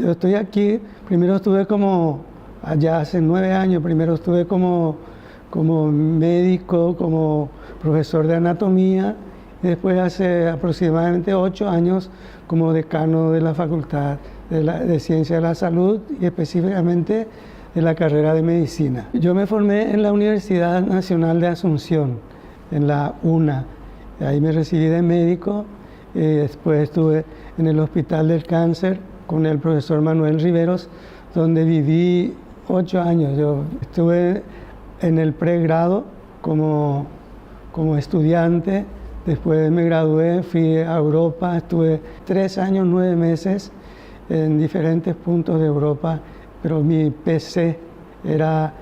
Yo estoy aquí, primero estuve como, allá hace 9 años, primero estuve como médico, como profesor de anatomía, y después hace aproximadamente 8 años como decano de la Facultad de Ciencia de la Salud y específicamente de la carrera de Medicina. Yo me formé en la Universidad Nacional de Asunción, en la UNA. Ahí me recibí de médico y después estuve en el Hospital del Cáncer con el profesor Manuel Riveros, donde viví 8 años. Yo estuve en el pregrado como estudiante, después me gradué, fui a Europa, estuve 3 años, 9 meses en diferentes puntos de Europa, pero mi PC era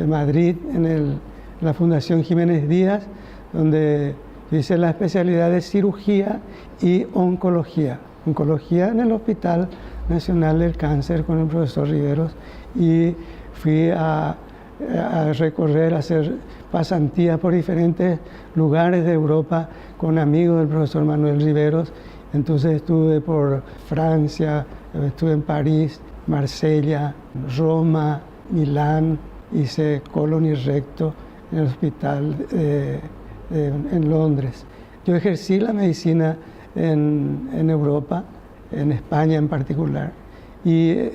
Madrid, en la Fundación Jiménez Díaz, donde hice la especialidad de cirugía y oncología. Oncología en el Hospital Nacional del Cáncer con el profesor Riveros, y fui a recorrer, a hacer pasantías por diferentes lugares de Europa con amigos del profesor Manuel Riveros. Entonces estuve por Francia, estuve en París, Marsella, Roma, Milán, hice colon y recto en el hospital en Londres. Yo ejercí la medicina en Europa, en España en particular, y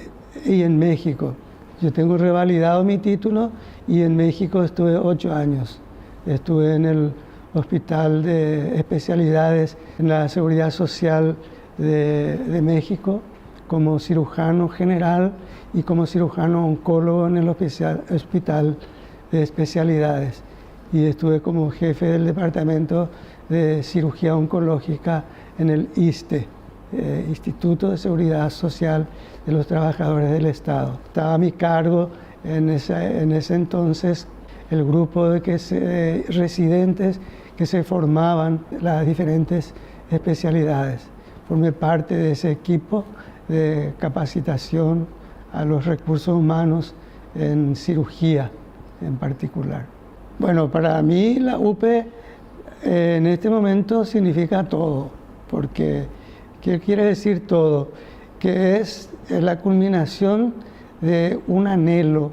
en México. Yo tengo revalidado mi título y en México estuve 8 años. Estuve en el Hospital de Especialidades en la Seguridad Social de México como cirujano general y como cirujano oncólogo en el Hospital de Especialidades. Y estuve como jefe del Departamento de Cirugía Oncológica en el ISSSTE, Instituto de Seguridad Social de los Trabajadores del Estado. Estaba a mi cargo en ese entonces el grupo de residentes que se formaban las diferentes especialidades. Formé parte de ese equipo de capacitación a los recursos humanos en cirugía en particular. Bueno, para mí la UPE en este momento significa todo, porque ¿qué quiere decir todo? Que es la culminación de un anhelo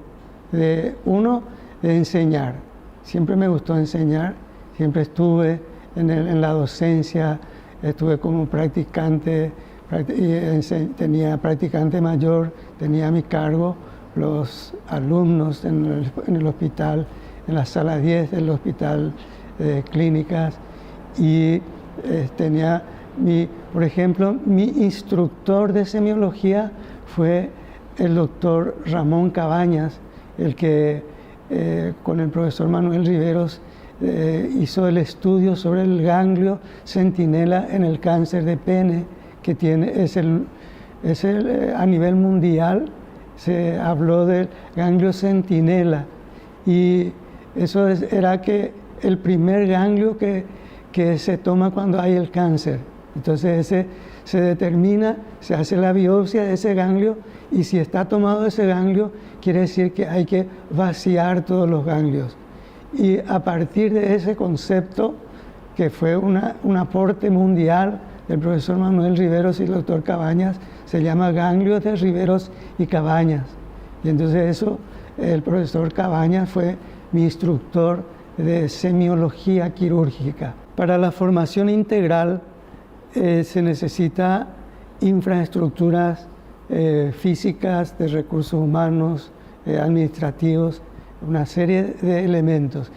de enseñar. Siempre me gustó enseñar, siempre estuve en la docencia, estuve como practicante, tenía practicante mayor, tenía a mi cargo los alumnos en el hospital, en la sala 10 del hospital de clínicas, y tenía por ejemplo, mi instructor de semiología fue el doctor Ramón Cabañas, el que con el profesor Manuel Riveros hizo el estudio sobre el ganglio centinela en el cáncer de pene, que a nivel mundial se habló del ganglio centinela, y eso era el primer ganglio que se toma cuando hay el cáncer. Entonces se determina, se hace la biopsia de ese ganglio, y si está tomado ese ganglio, quiere decir que hay que vaciar todos los ganglios. Y a partir de ese concepto, que fue un aporte mundial del profesor Manuel Riveros y el doctor Cabañas, se llama ganglios de Riveros y Cabañas. Y entonces el profesor Cabañas fue mi instructor de semiología quirúrgica. Para la formación integral se necesita infraestructuras físicas, de recursos humanos, administrativos, una serie de elementos.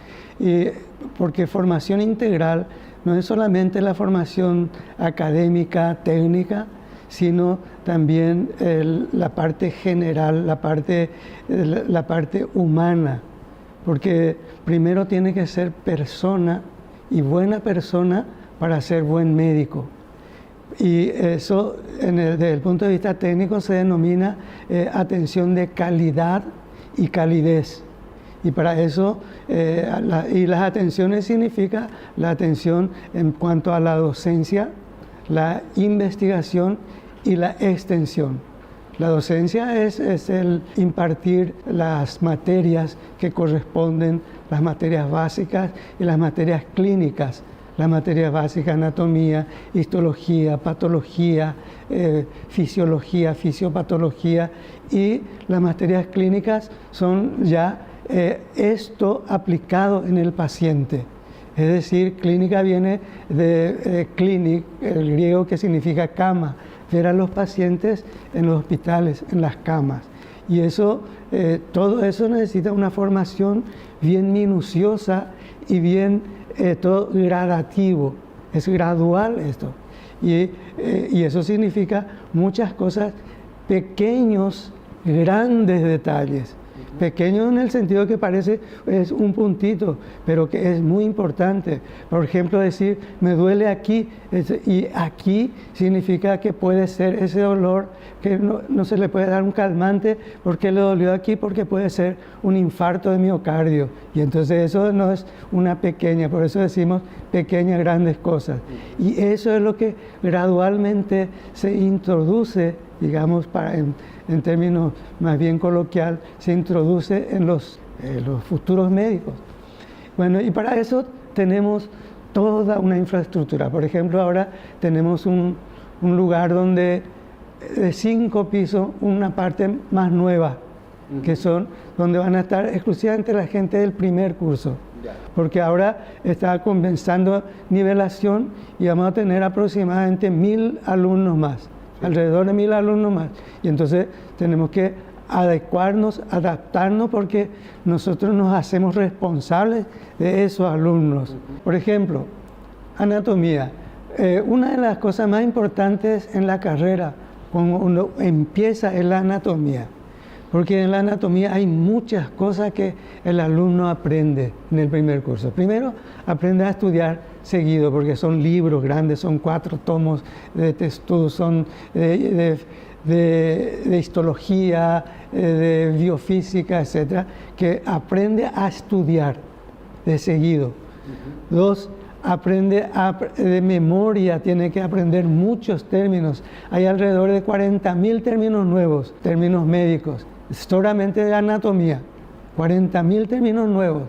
Porque formación integral no es solamente la formación académica, técnica, sino también la parte general, la parte humana. Porque primero tiene que ser persona, y buena persona, para ser buen médico. Y eso, desde el punto de vista técnico, se denomina atención de calidad y calidez. Y para eso, y las atenciones significa la atención en cuanto a la docencia, la investigación y la extensión. La docencia es el impartir las materias que corresponden, las materias básicas y las materias clínicas las materias básicas, anatomía, histología, patología, fisiología, fisiopatología, y las materias clínicas son ya esto aplicado en el paciente. Es decir, clínica viene de clinic, el griego, que significa cama, ver a los pacientes en los hospitales, en las camas. Y eso, todo eso necesita una formación bien minuciosa y bien todo gradativo. Es gradual esto. Y eso significa muchas cosas, pequeños, grandes detalles. Pequeño en el sentido que parece es un puntito, pero que es muy importante. Por ejemplo, decir, me duele aquí, y aquí significa que puede ser ese dolor, que no se le puede dar un calmante porque le dolió aquí, porque puede ser un infarto de miocardio. Y entonces eso no es una pequeña, por eso decimos pequeñas, grandes cosas. Y eso es lo que gradualmente se introduce, digamos, en términos más bien coloquial, se introduce en los futuros médicos. Bueno, y para eso tenemos toda una infraestructura. Por ejemplo, ahora tenemos un lugar donde de 5 pisos, una parte más nueva, que son donde van a estar exclusivamente la gente del primer curso. Porque ahora está comenzando nivelación y vamos a tener aproximadamente 1000 alumnos más. Alrededor de 1000 alumnos más. Y entonces tenemos que adecuarnos, adaptarnos, porque nosotros nos hacemos responsables de esos alumnos. Por ejemplo, anatomía. Una de las cosas más importantes en la carrera, cuando uno empieza, es la anatomía. Porque en la anatomía hay muchas cosas que el alumno aprende en el primer curso. Primero, aprende a estudiar seguido, porque son libros grandes, son 4 tomos de estudio, son de histología, de biofísica, etcétera, que aprende a estudiar de seguido. 2, aprende de memoria, tiene que aprender muchos términos. Hay alrededor de 40.000 términos nuevos, términos médicos, solamente de anatomía, 40.000 términos nuevos.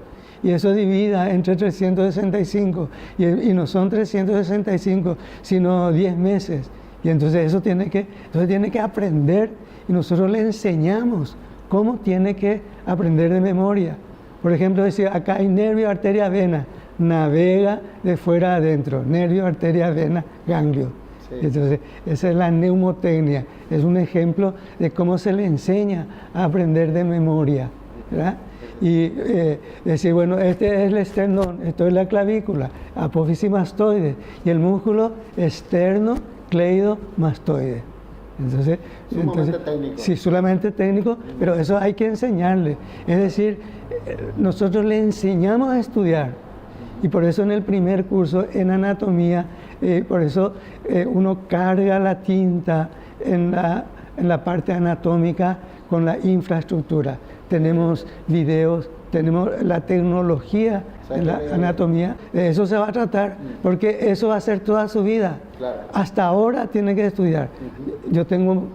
Y eso divida entre 365, y no son 365, sino 10 meses. Y entonces eso tiene que aprender, y nosotros le enseñamos cómo tiene que aprender de memoria. Por ejemplo, decir, acá hay nervio, arteria, vena, navega de fuera a adentro, nervio, arteria, vena, ganglio. Sí. Entonces, esa es la neumotecnia, es un ejemplo de cómo se le enseña a aprender de memoria, ¿verdad? Y decir, bueno, este es el esternón, esto es la clavícula, apófisis mastoide, y el músculo externo cleidomastoide. Entonces, técnico. Sí, solamente técnico, pero eso hay que enseñarle. Es decir, nosotros le enseñamos a estudiar, y por eso en el primer curso en anatomía, por eso uno carga la tinta en la parte anatómica con la infraestructura. Tenemos videos, tenemos la tecnología en la anatomía. De eso se va a tratar, porque eso va a ser toda su vida. Claro. Hasta ahora tiene que estudiar. Yo tengo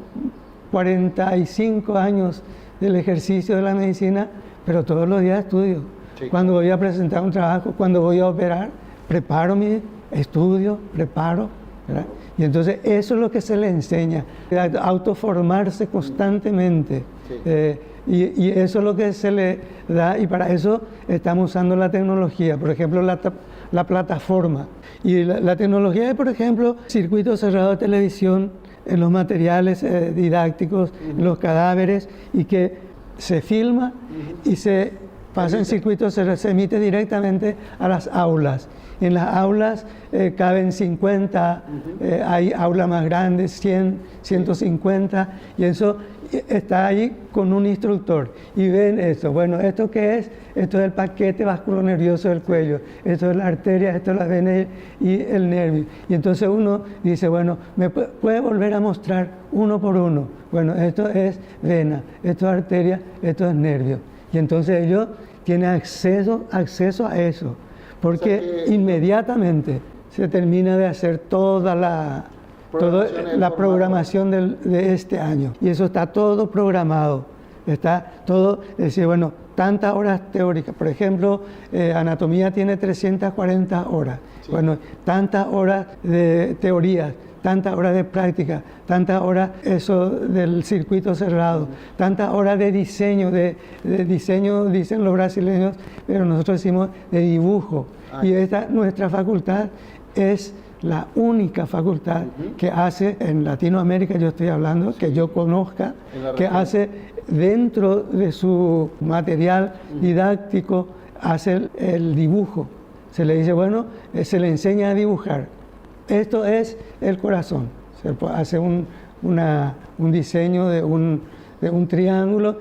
45 años del ejercicio de la medicina, pero todos los días estudio. Sí. Cuando voy a presentar un trabajo, cuando voy a operar, preparo mi estudio, preparo, ¿verdad? Y entonces eso es lo que se le enseña, a autoformarse constantemente. Sí. Y eso es lo que se le da, y para eso estamos usando la tecnología. Por ejemplo, la plataforma. Y la tecnología es, por ejemplo, circuito cerrado de televisión, en los materiales didácticos, en los cadáveres, y que se filma y se pasa en circuito cerrado, se emite directamente a las aulas. En las aulas caben 50, hay aulas más grandes, 100, 150, y eso está ahí con un instructor. Y ven esto, bueno, ¿esto qué es? Esto es el paquete vasculonervioso del cuello, esto es la arteria, esto es la vena y el nervio. Y entonces uno dice, bueno, ¿me puede volver a mostrar uno por uno? Bueno, esto es vena, esto es arteria, esto es nervio. Y entonces ellos tienen acceso a eso, porque inmediatamente se termina de hacer toda la programación de este año. Y eso está todo programado. está todo, es decir, bueno, tantas horas teóricas. Por ejemplo, anatomía tiene 340 horas. Sí. Bueno, tantas horas de teorías, tantas horas de práctica, tantas horas eso del circuito cerrado, tantas horas de diseño, diseño dicen los brasileños, pero nosotros decimos de dibujo. Y esta, nuestra facultad es la única facultad que hace en Latinoamérica, yo estoy hablando, que yo conozca, que hace dentro de su material didáctico, hace el dibujo. Se le dice, bueno, se le enseña a dibujar. Esto es el corazón. Se hace un diseño de un triángulo,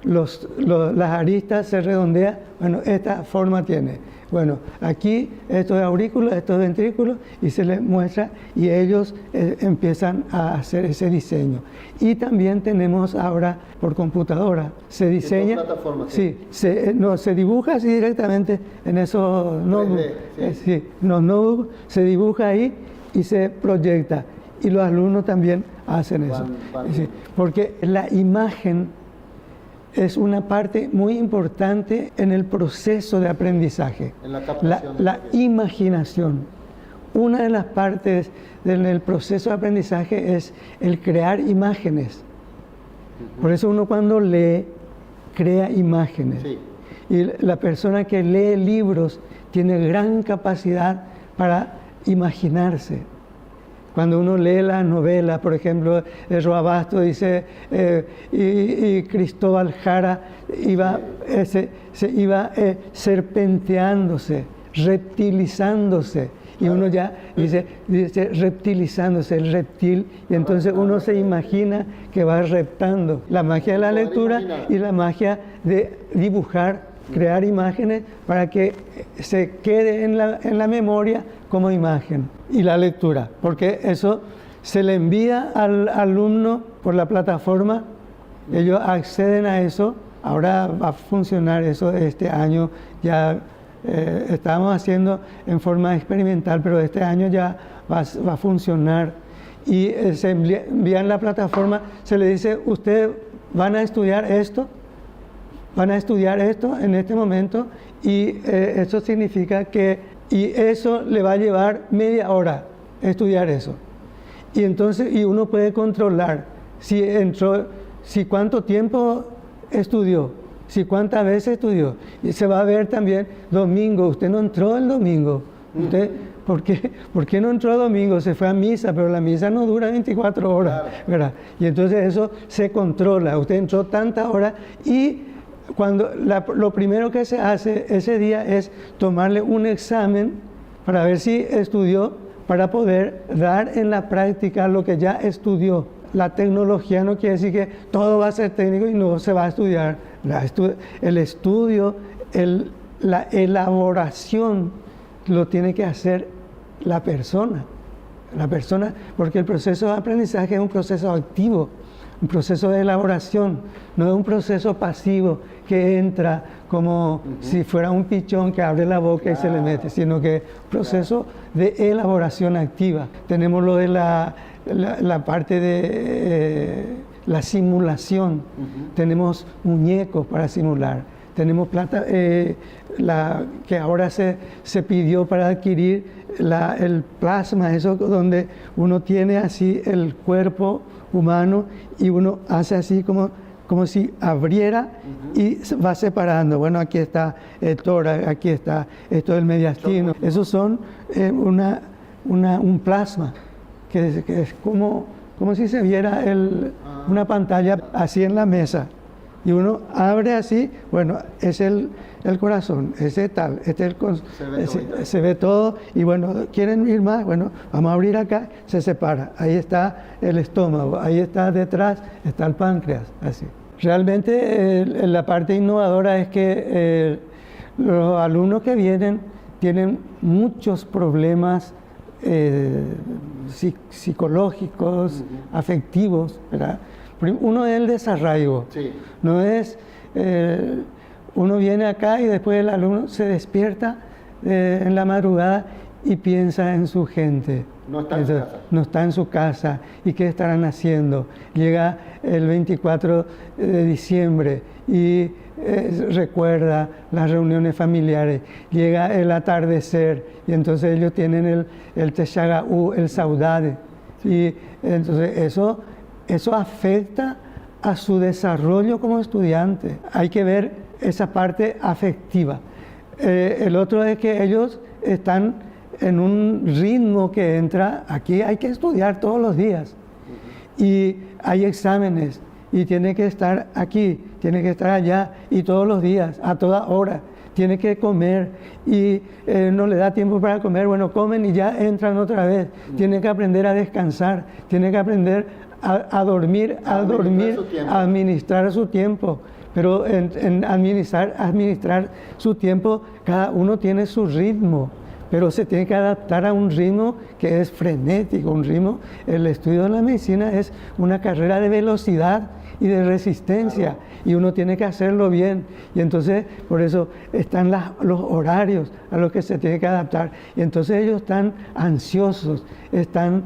las aristas se redondean, bueno, esta forma tiene. Bueno, aquí estos aurículos, estos ventrículos, y se les muestra y ellos empiezan a hacer ese diseño. Y también tenemos ahora por computadora, se diseña, sí, se dibuja así directamente en esos notebooks, sí, los notebooks se dibuja ahí y se proyecta. Y los alumnos también hacen eso, sí, porque la imagen es una parte muy importante en el proceso de aprendizaje. En la captación la imaginación. Una de las partes del proceso de aprendizaje es el crear imágenes. Por eso uno cuando lee, crea imágenes. Sí. Y la persona que lee libros tiene gran capacidad para imaginarse. Cuando uno lee las novelas, por ejemplo, de Roa Basto dice, y Cristóbal Jara se iba serpenteándose, reptilizándose. Y uno ya dice reptilizándose, el reptil, y entonces uno se imagina que va reptando. La magia de la lectura y la magia de dibujar, crear imágenes para que se quede en la memoria como imagen. Y la lectura, porque eso se le envía al alumno por la plataforma, ellos acceden a eso. Ahora va a funcionar eso este año, ya estamos haciendo en forma experimental, pero este año ya va a funcionar. Y se envía en la plataforma, se le dice, ustedes van a estudiar esto, van a estudiar esto en este momento, y eso significa que, y eso le va a llevar media hora estudiar eso. Y entonces, y uno puede controlar si cuánto tiempo estudió, si cuántas veces estudió. Y se va a ver también domingo, usted no entró el domingo. Usted, ¿por qué no entró el domingo? Se fue a misa, pero la misa no dura 24 horas, ¿verdad? Y entonces eso se controla. Usted entró tantas horas y lo primero que se hace ese día es tomarle un examen para ver si estudió, para poder dar en la práctica lo que ya estudió. La tecnología no quiere decir que todo va a ser técnico y no se va a estudiar. El estudio, la elaboración lo tiene que hacer la persona, porque el proceso de aprendizaje es un proceso activo, un proceso de elaboración, no es un proceso pasivo que entra como si fuera un pichón que abre la boca y se le mete, sino que proceso de elaboración activa. Tenemos lo de la parte de la simulación, tenemos muñecos para simular, tenemos plata, que ahora se pidió para adquirir el plasma, eso donde uno tiene así el cuerpo humano y uno hace así como si abriera y va separando. Bueno, aquí está el tórax, aquí está esto del mediastino. Esos son un plasma, que es como si se viera una pantalla así en la mesa. Y uno abre así, bueno, es el corazón, ese tal, se ve todo. Y bueno, ¿quieren ir más? Bueno, vamos a abrir acá, se separa. Ahí está el estómago, ahí está detrás, está el páncreas, así. Realmente la parte innovadora es que los alumnos que vienen tienen muchos problemas psicológicos, afectivos, ¿verdad? Uno es el desarraigo, sí. No es, uno viene acá y después el alumno se despierta en la madrugada y piensa en su gente. No está en su casa. No está en su casa. ¿Y qué estarán haciendo? Llega el 24 de diciembre y recuerda las reuniones familiares. Llega el atardecer y entonces ellos tienen el Teshaga'u, el saudade. Y entonces eso afecta a su desarrollo como estudiante. Hay que ver esa parte afectiva. El otro es que ellos están en un ritmo que entra, aquí hay que estudiar todos los días y hay exámenes y tiene que estar aquí, tiene que estar allá y todos los días, a toda hora, tiene que comer y no le da tiempo para comer, bueno, comen y ya entran otra vez, tiene que aprender a descansar, tiene que aprender a dormir, a administrar su tiempo. Pero en administrar su tiempo, cada uno tiene su ritmo, pero se tiene que adaptar a un ritmo que es frenético, un ritmo. El estudio de la medicina es una carrera de velocidad y de resistencia, claro. Y uno tiene que hacerlo bien. Y entonces, por eso están los horarios a los que se tiene que adaptar. Y entonces ellos están ansiosos, están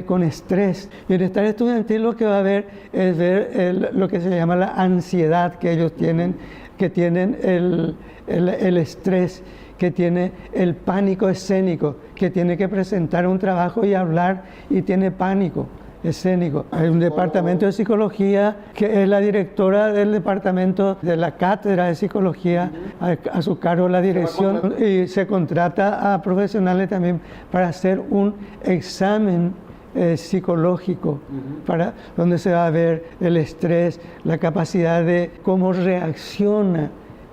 con estrés. Y en estar estudiantil lo que va a haber es ver lo que se llama la ansiedad que ellos tienen, que tienen el estrés, que tiene el pánico escénico, que tiene que presentar un trabajo y hablar y tiene pánico escénico. Hay un departamento de psicología que es la directora del departamento de la cátedra de psicología, a su cargo la dirección, y se contrata a profesionales también para hacer un examen psicológico, para donde se va a ver el estrés, la capacidad de cómo reacciona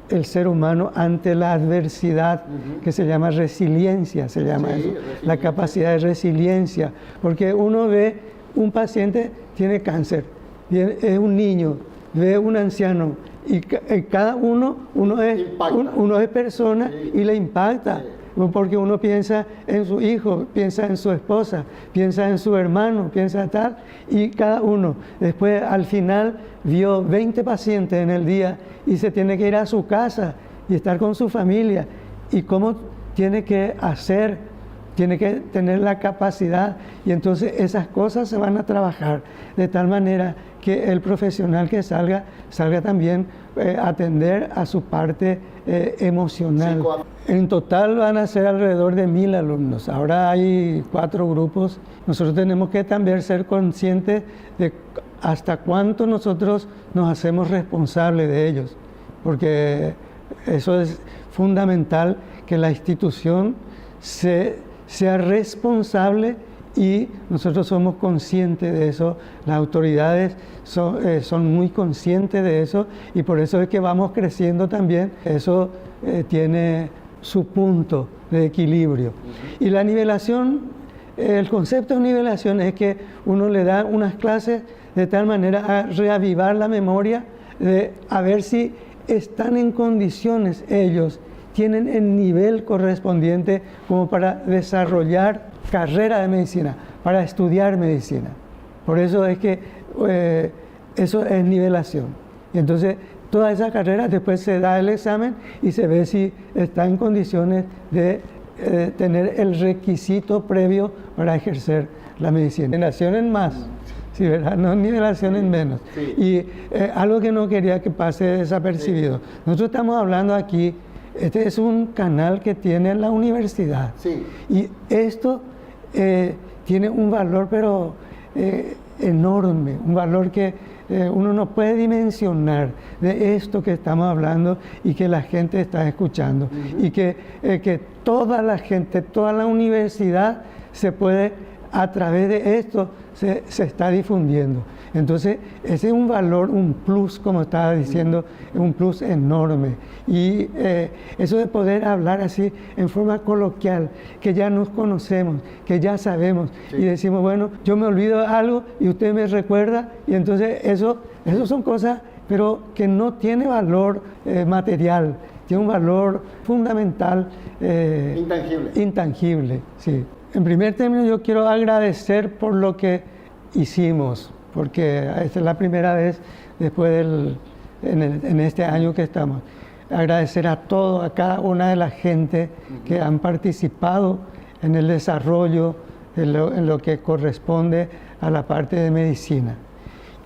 el ser humano ante la adversidad, que se llama resiliencia, se llama eso, la capacidad de resiliencia, porque uno ve un paciente tiene cáncer, es un niño, ve un anciano y cada uno es persona y le impacta, porque uno piensa en su hijo, piensa en su esposa, piensa en su hermano, piensa tal, y cada uno. Después al final vio 20 pacientes en el día y se tiene que ir a su casa y estar con su familia. ¿Y cómo tiene que hacer? Tiene que tener la capacidad, y entonces esas cosas se van a trabajar de tal manera que el profesional que salga también a atender a su parte emocional. En total van a ser alrededor de 1000 alumnos. Ahora hay 4 grupos. Nosotros tenemos que también ser conscientes de hasta cuánto nosotros nos hacemos responsables de ellos, porque eso es fundamental, que la institución sea responsable, y nosotros somos conscientes de eso, las autoridades son muy conscientes de eso, y por eso es que vamos creciendo también. Eso tiene su punto de equilibrio. Y la nivelación, el concepto de nivelación es que uno le da unas clases de tal manera a reavivar la memoria, a ver si están en condiciones ellos, tienen el nivel correspondiente como para desarrollar carrera de medicina, para estudiar medicina. Por eso es que eso es nivelación. Y entonces toda esa carrera después se da el examen y se ve si está en condiciones de tener el requisito previo para ejercer la medicina. Nivelación en más, sí, ¿verdad? No nivelación en menos. Sí. Y algo que no quería que pase desapercibido. Sí. Nosotros estamos hablando aquí. Este es un canal que tiene la universidad. Sí. Y esto tiene un valor, pero enorme, un valor que uno no puede dimensionar, de esto que estamos hablando y que la gente está escuchando. Y que toda la gente, toda la universidad se puede, a través de esto, se está difundiendo. Entonces, ese es un valor, un plus, como estaba diciendo, un plus enorme. Y eso de poder hablar así en forma coloquial, que ya nos conocemos, que ya sabemos, sí. Y decimos, bueno, yo me olvido de algo y usted me recuerda, y entonces eso son cosas, pero que no tiene valor material, tiene un valor fundamental. Intangible, sí. En primer término, yo quiero agradecer por lo que hicimos, porque esta es la primera vez después en este año que estamos. Agradecer a cada una de la gente que han participado en el desarrollo, en lo que corresponde a la parte de medicina.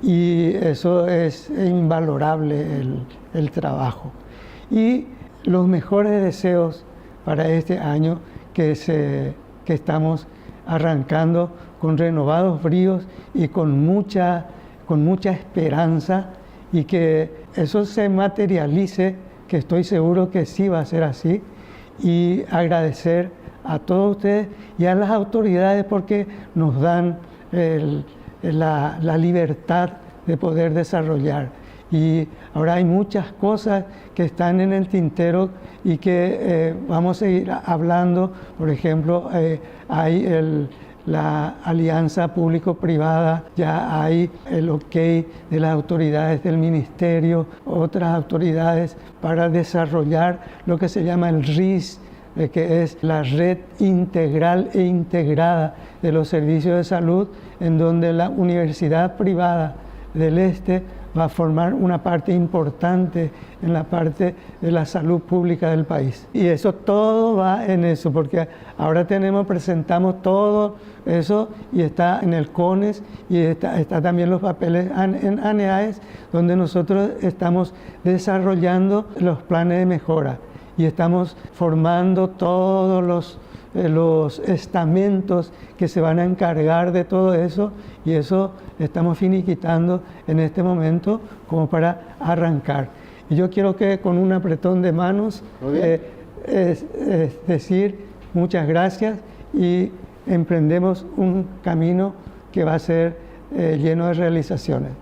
Y eso es invalorable el trabajo. Y los mejores deseos para este año que estamos arrancando con renovados bríos y con mucha esperanza, y que eso se materialice, que estoy seguro que sí va a ser así, y agradecer a todos ustedes y a las autoridades porque nos dan la libertad de poder desarrollar. Y ahora hay muchas cosas que están en el tintero y que vamos a ir hablando. Por ejemplo, hay la alianza público-privada, ya hay el ok de las autoridades del ministerio, otras autoridades para desarrollar lo que se llama el RIS, que es la red integral e integrada de los servicios de salud, en donde la universidad privada del Este va a formar una parte importante en la parte de la salud pública del país. Y eso todo va en eso, porque ahora presentamos todo eso y está en el CONES y está también los papeles en ANEAES, donde nosotros estamos desarrollando los planes de mejora y estamos formando todos los estamentos que se van a encargar de todo eso, y eso estamos finiquitando en este momento como para arrancar. Y yo quiero que con un apretón de manos decir muchas gracias, y emprendemos un camino que va a ser lleno de realizaciones.